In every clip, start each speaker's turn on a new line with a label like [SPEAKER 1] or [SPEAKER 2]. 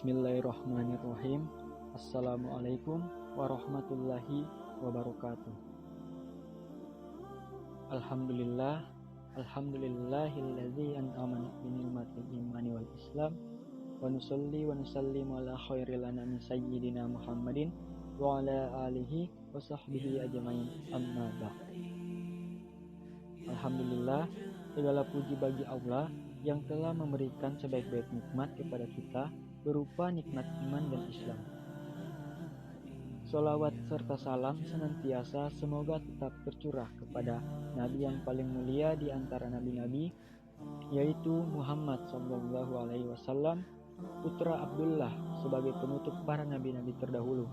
[SPEAKER 1] Bismillahirrahmanirrahim. Assalamualaikum warahmatullahi wabarakatuh. Alhamdulillahilladzi an'ama bi ni'matil imani wal islam wa nusalli wa nusallimu ala khairil anami sayyidina Muhammadin wa ala alihi wa sahbihi ajmain, amma ba'd. Alhamdulillah, segala puji bagi Allah yang telah memberikan sebaik-baik nikmat kepada kita berupa nikmat iman dan Islam. Sholawat serta salam senantiasa semoga tetap tercurah kepada Nabi yang paling mulia di antara nabi-nabi, yaitu Muhammad SAW, putra Abdullah sebagai penutup para nabi-nabi terdahulu,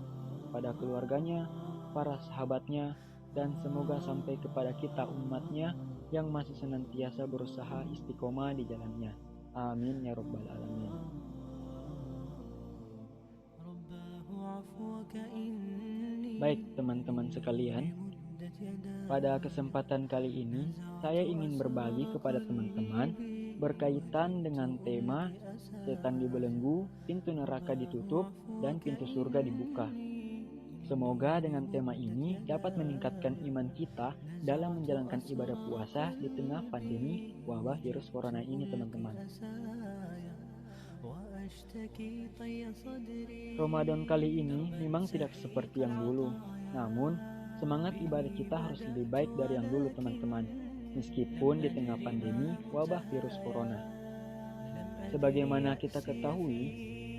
[SPEAKER 1] pada keluarganya, para sahabatnya, dan semoga sampai kepada kita umatnya yang masih senantiasa berusaha istiqomah di jalannya. Amin ya rabbal alamin. Baik teman-teman sekalian, pada kesempatan kali ini saya ingin berbagi kepada teman-teman berkaitan dengan tema setan dibelenggu, pintu neraka ditutup, dan pintu surga dibuka. Semoga dengan tema ini dapat meningkatkan iman kita dalam menjalankan ibadah puasa di tengah pandemi wabah virus corona ini, teman-teman. Ramadan kali ini memang tidak seperti yang dulu, namun semangat ibadah kita harus lebih baik dari yang dulu, teman-teman, meskipun di tengah pandemi wabah virus corona. Sebagaimana kita ketahui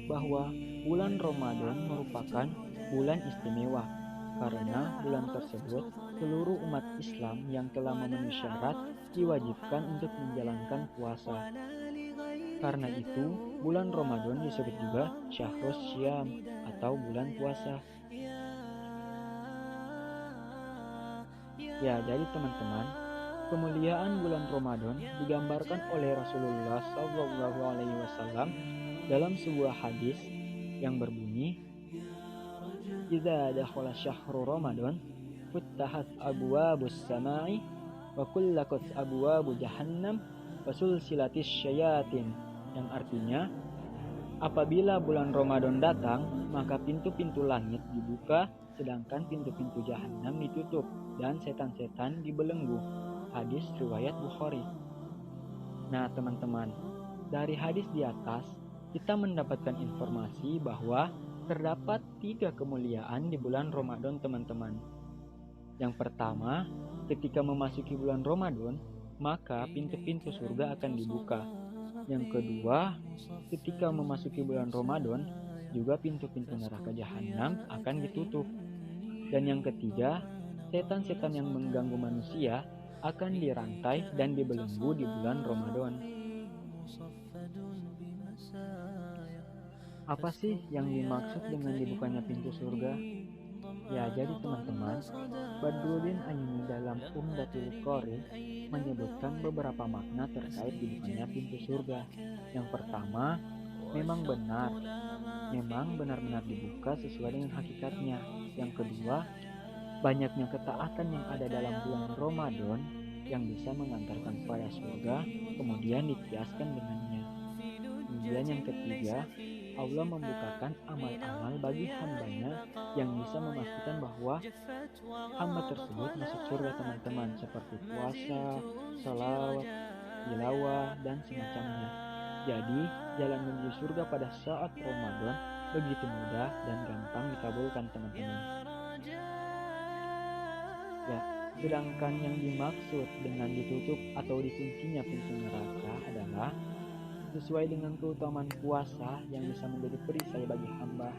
[SPEAKER 1] bahwa bulan Ramadan merupakan bulan istimewa, karena bulan tersebut seluruh umat Islam yang telah memenuhi syarat diwajibkan untuk menjalankan puasa. Karena itu, bulan Ramadan disebut juga Syahrus Syam atau bulan puasa. Ya, jadi teman-teman, kemuliaan bulan Ramadan digambarkan oleh Rasulullah SAW dalam sebuah hadis yang berbunyi, "Idza dakhala syahrul Ramadan, futtahat abwabus samai wa kullakat abwabu jahannam wa sulsilatis syayatin." Yang artinya, apabila bulan Ramadan datang, maka pintu-pintu langit dibuka, sedangkan pintu-pintu jahanam ditutup dan setan-setan dibelenggu. Hadis riwayat Bukhari. Nah teman-teman, dari hadis di atas kita mendapatkan informasi bahwa terdapat 3 kemuliaan di bulan Ramadan, teman-teman. Yang pertama, ketika memasuki bulan Ramadan, maka pintu-pintu surga akan dibuka. Yang kedua, ketika memasuki bulan Ramadan, juga pintu-pintu neraka jahanam akan ditutup. Dan yang ketiga, setan-setan yang mengganggu manusia akan dirantai dan dibelenggu di bulan Ramadan. Apa sih yang dimaksud dengan dibukanya pintu surga? Ya, jadi teman-teman, Badruddin Aini dalam Umdatul Qari menyebutkan beberapa makna terkait dibukanya pintu surga. Yang pertama, memang benar-benar dibuka sesuai dengan hakikatnya. Yang kedua, banyaknya ketaatan yang ada dalam bulan Ramadan yang bisa mengantarkan pada surga, kemudian dikiaskan dengannya. Kemudian yang ketiga, Allah membukakan amal-amal bagi hambanya yang bisa memastikan bahwa hamba tersebut masuk surga, teman-teman, seperti puasa, salawat, tilawah, dan semacamnya. Jadi, jalan menuju surga pada saat Ramadan begitu mudah dan gampang dikabulkan, teman-teman. Ya, sedangkan yang dimaksud dengan ditutup atau dikuncinya pintu neraka adalah sesuai dengan keutamaan puasa yang bisa menjadi perisai bagi hamba,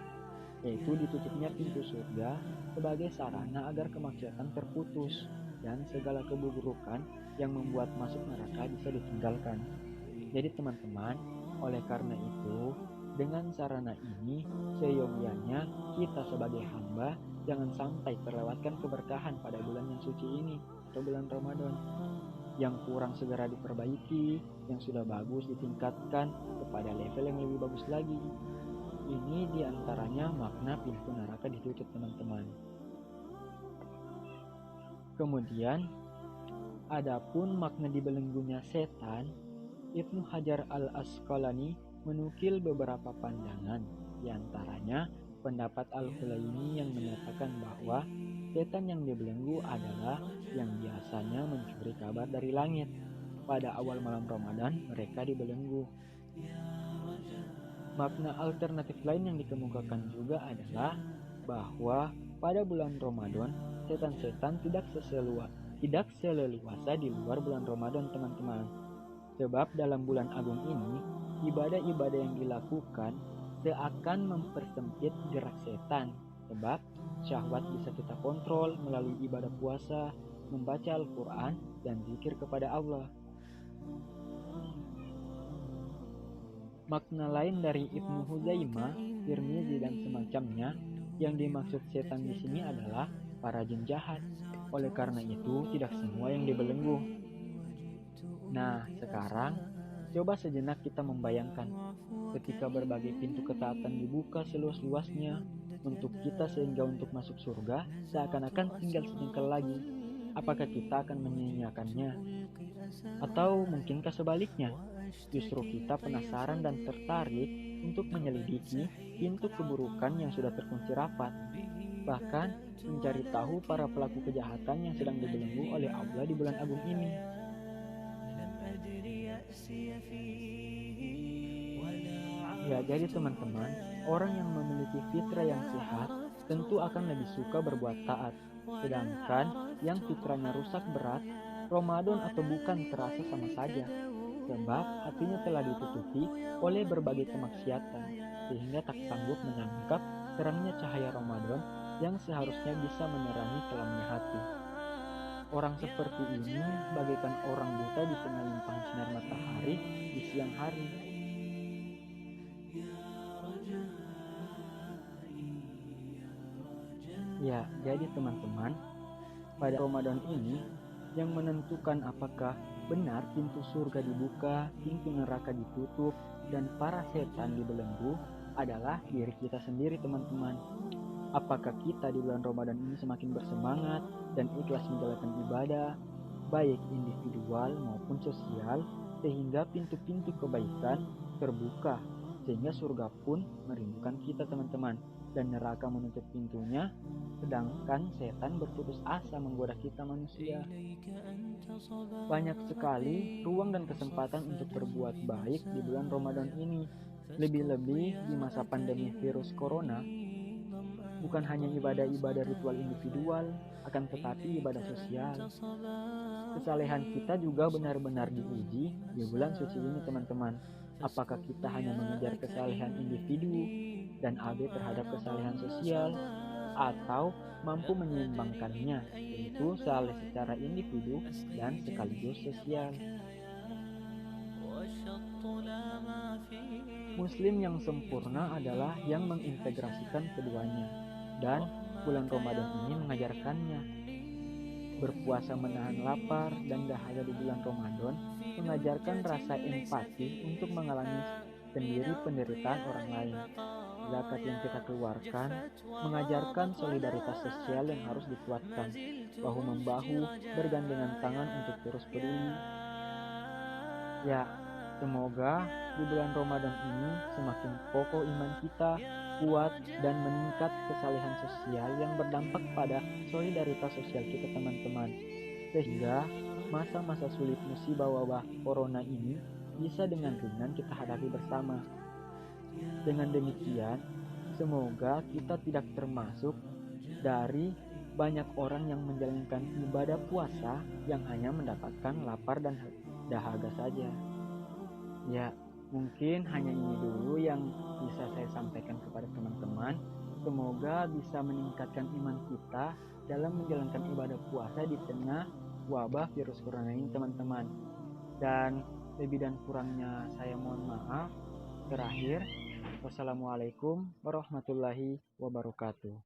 [SPEAKER 1] yaitu ditutupnya pintu surga sebagai sarana agar kemaksiatan terputus dan segala keburukan yang membuat masuk neraka bisa ditinggalkan. Jadi teman-teman, oleh karena itu, dengan sarana ini, seyogyanya kita sebagai hamba jangan sampai terlewatkan keberkahan pada bulan yang suci ini atau bulan Ramadan. Yang kurang segera diperbaiki, yang sudah bagus ditingkatkan kepada level yang lebih bagus lagi. Ini diantaranya makna pintu neraka ditutup, teman-teman. Kemudian, adapun makna dibelenggunya setan, Ibnu Hajar al-Asqalani menukil beberapa pandangan, diantaranya pendapat Al-Hulaimi yang menyatakan bahwa setan yang dibelenggu adalah yang biasanya mencuri kabar dari langit. Pada awal malam Ramadan, mereka dibelenggu. Makna alternatif lain yang dikemukakan juga adalah bahwa pada bulan Ramadan, setan-setan tidak seleluasa di luar bulan Ramadan, teman-teman. Sebab dalam bulan agung ini, ibadah-ibadah yang dilakukan seakan mempersempit gerak setan. Sebab syahwat bisa kita kontrol melalui ibadah puasa, membaca Al-Quran, dan zikir kepada Allah. Makna lain dari Ibnu Huzaimah, Tirmizi, dan semacamnya, yang dimaksud setan di sini adalah para jin jahat. Oleh karena itu, tidak semua yang dibelenggu. Nah, sekarang coba sejenak kita membayangkan ketika berbagai pintu ketaatan dibuka seluas-luasnya untuk kita sehingga untuk masuk surga seakan-akan tinggal sejengkal lagi. Apakah kita akan menyanyiakannya? Atau mungkinkah sebaliknya? Justru kita penasaran dan tertarik untuk menyelidiki pintu keburukan yang sudah terkunci rapat. Bahkan mencari tahu para pelaku kejahatan yang sedang dibelenggu oleh Allah di bulan agung ini. Ya, jadi teman-teman, orang yang memiliki fitrah yang sehat tentu akan lebih suka berbuat taat. Sedangkan yang fitrahnya rusak berat, Ramadan atau bukan terasa sama saja. Sebab hatinya telah ditutupi oleh berbagai kemaksiatan, sehingga tak sanggup menangkap terangnya cahaya Ramadan yang seharusnya bisa menerangi kelamnya hati. Orang seperti ini bagaikan orang buta di tengah limpahan sinar matahari di siang hari. Ya, jadi teman-teman, pada Ramadan ini yang menentukan apakah benar pintu surga dibuka, pintu neraka ditutup, dan para setan dibelenggu adalah diri kita sendiri, teman-teman. Apakah kita di bulan Ramadan ini semakin bersemangat dan ikhlas menjalankan ibadah, baik individual maupun sosial, sehingga pintu-pintu kebaikan terbuka, sehingga surga pun merindukan kita, teman-teman, dan neraka menutup pintunya, sedangkan setan berputus asa menggoda kita manusia. Banyak sekali ruang dan kesempatan untuk berbuat baik di bulan Ramadan ini, lebih-lebih di masa pandemi virus corona. Bukan hanya ibadah-ibadah ritual individual, akan tetapi ibadah sosial. Kesalehan kita juga benar-benar diuji di bulan suci ini, teman-teman. Apakah kita hanya mengejar kesalehan individu dan abe terhadap kesalehan sosial, atau mampu menyeimbangkannya, yaitu saleh secara individu dan sekaligus sosial. Muslim yang sempurna adalah yang mengintegrasikan keduanya, dan bulan Ramadan ini mengajarkannya. Berpuasa menahan lapar dan dahaga di bulan Ramadan mengajarkan rasa empati untuk mengalami sendiri penderitaan orang lain. Zakat yang kita keluarkan mengajarkan solidaritas sosial yang harus dikuatkan, bahu-membahu, bergandengan tangan untuk terus peduli. Ya, semoga di bulan Ramadan ini semakin kokoh iman kita, kuat, dan meningkat kesalehan sosial yang berdampak pada solidaritas sosial kita, teman-teman. Sehingga masa-masa sulit musibah wabah corona ini bisa dengan ringan kita hadapi bersama. Dengan demikian, semoga kita tidak termasuk dari banyak orang yang menjalankan ibadah puasa yang hanya mendapatkan lapar dan dahaga saja. Ya, mungkin hanya ini dulu yang bisa saya sampaikan kepada teman-teman. Semoga bisa meningkatkan iman kita dalam menjalankan ibadah puasa di tengah wabah virus corona ini, teman-teman. Dan lebih dan kurangnya saya mohon maaf. Terakhir, wassalamualaikum warahmatullahi wabarakatuh.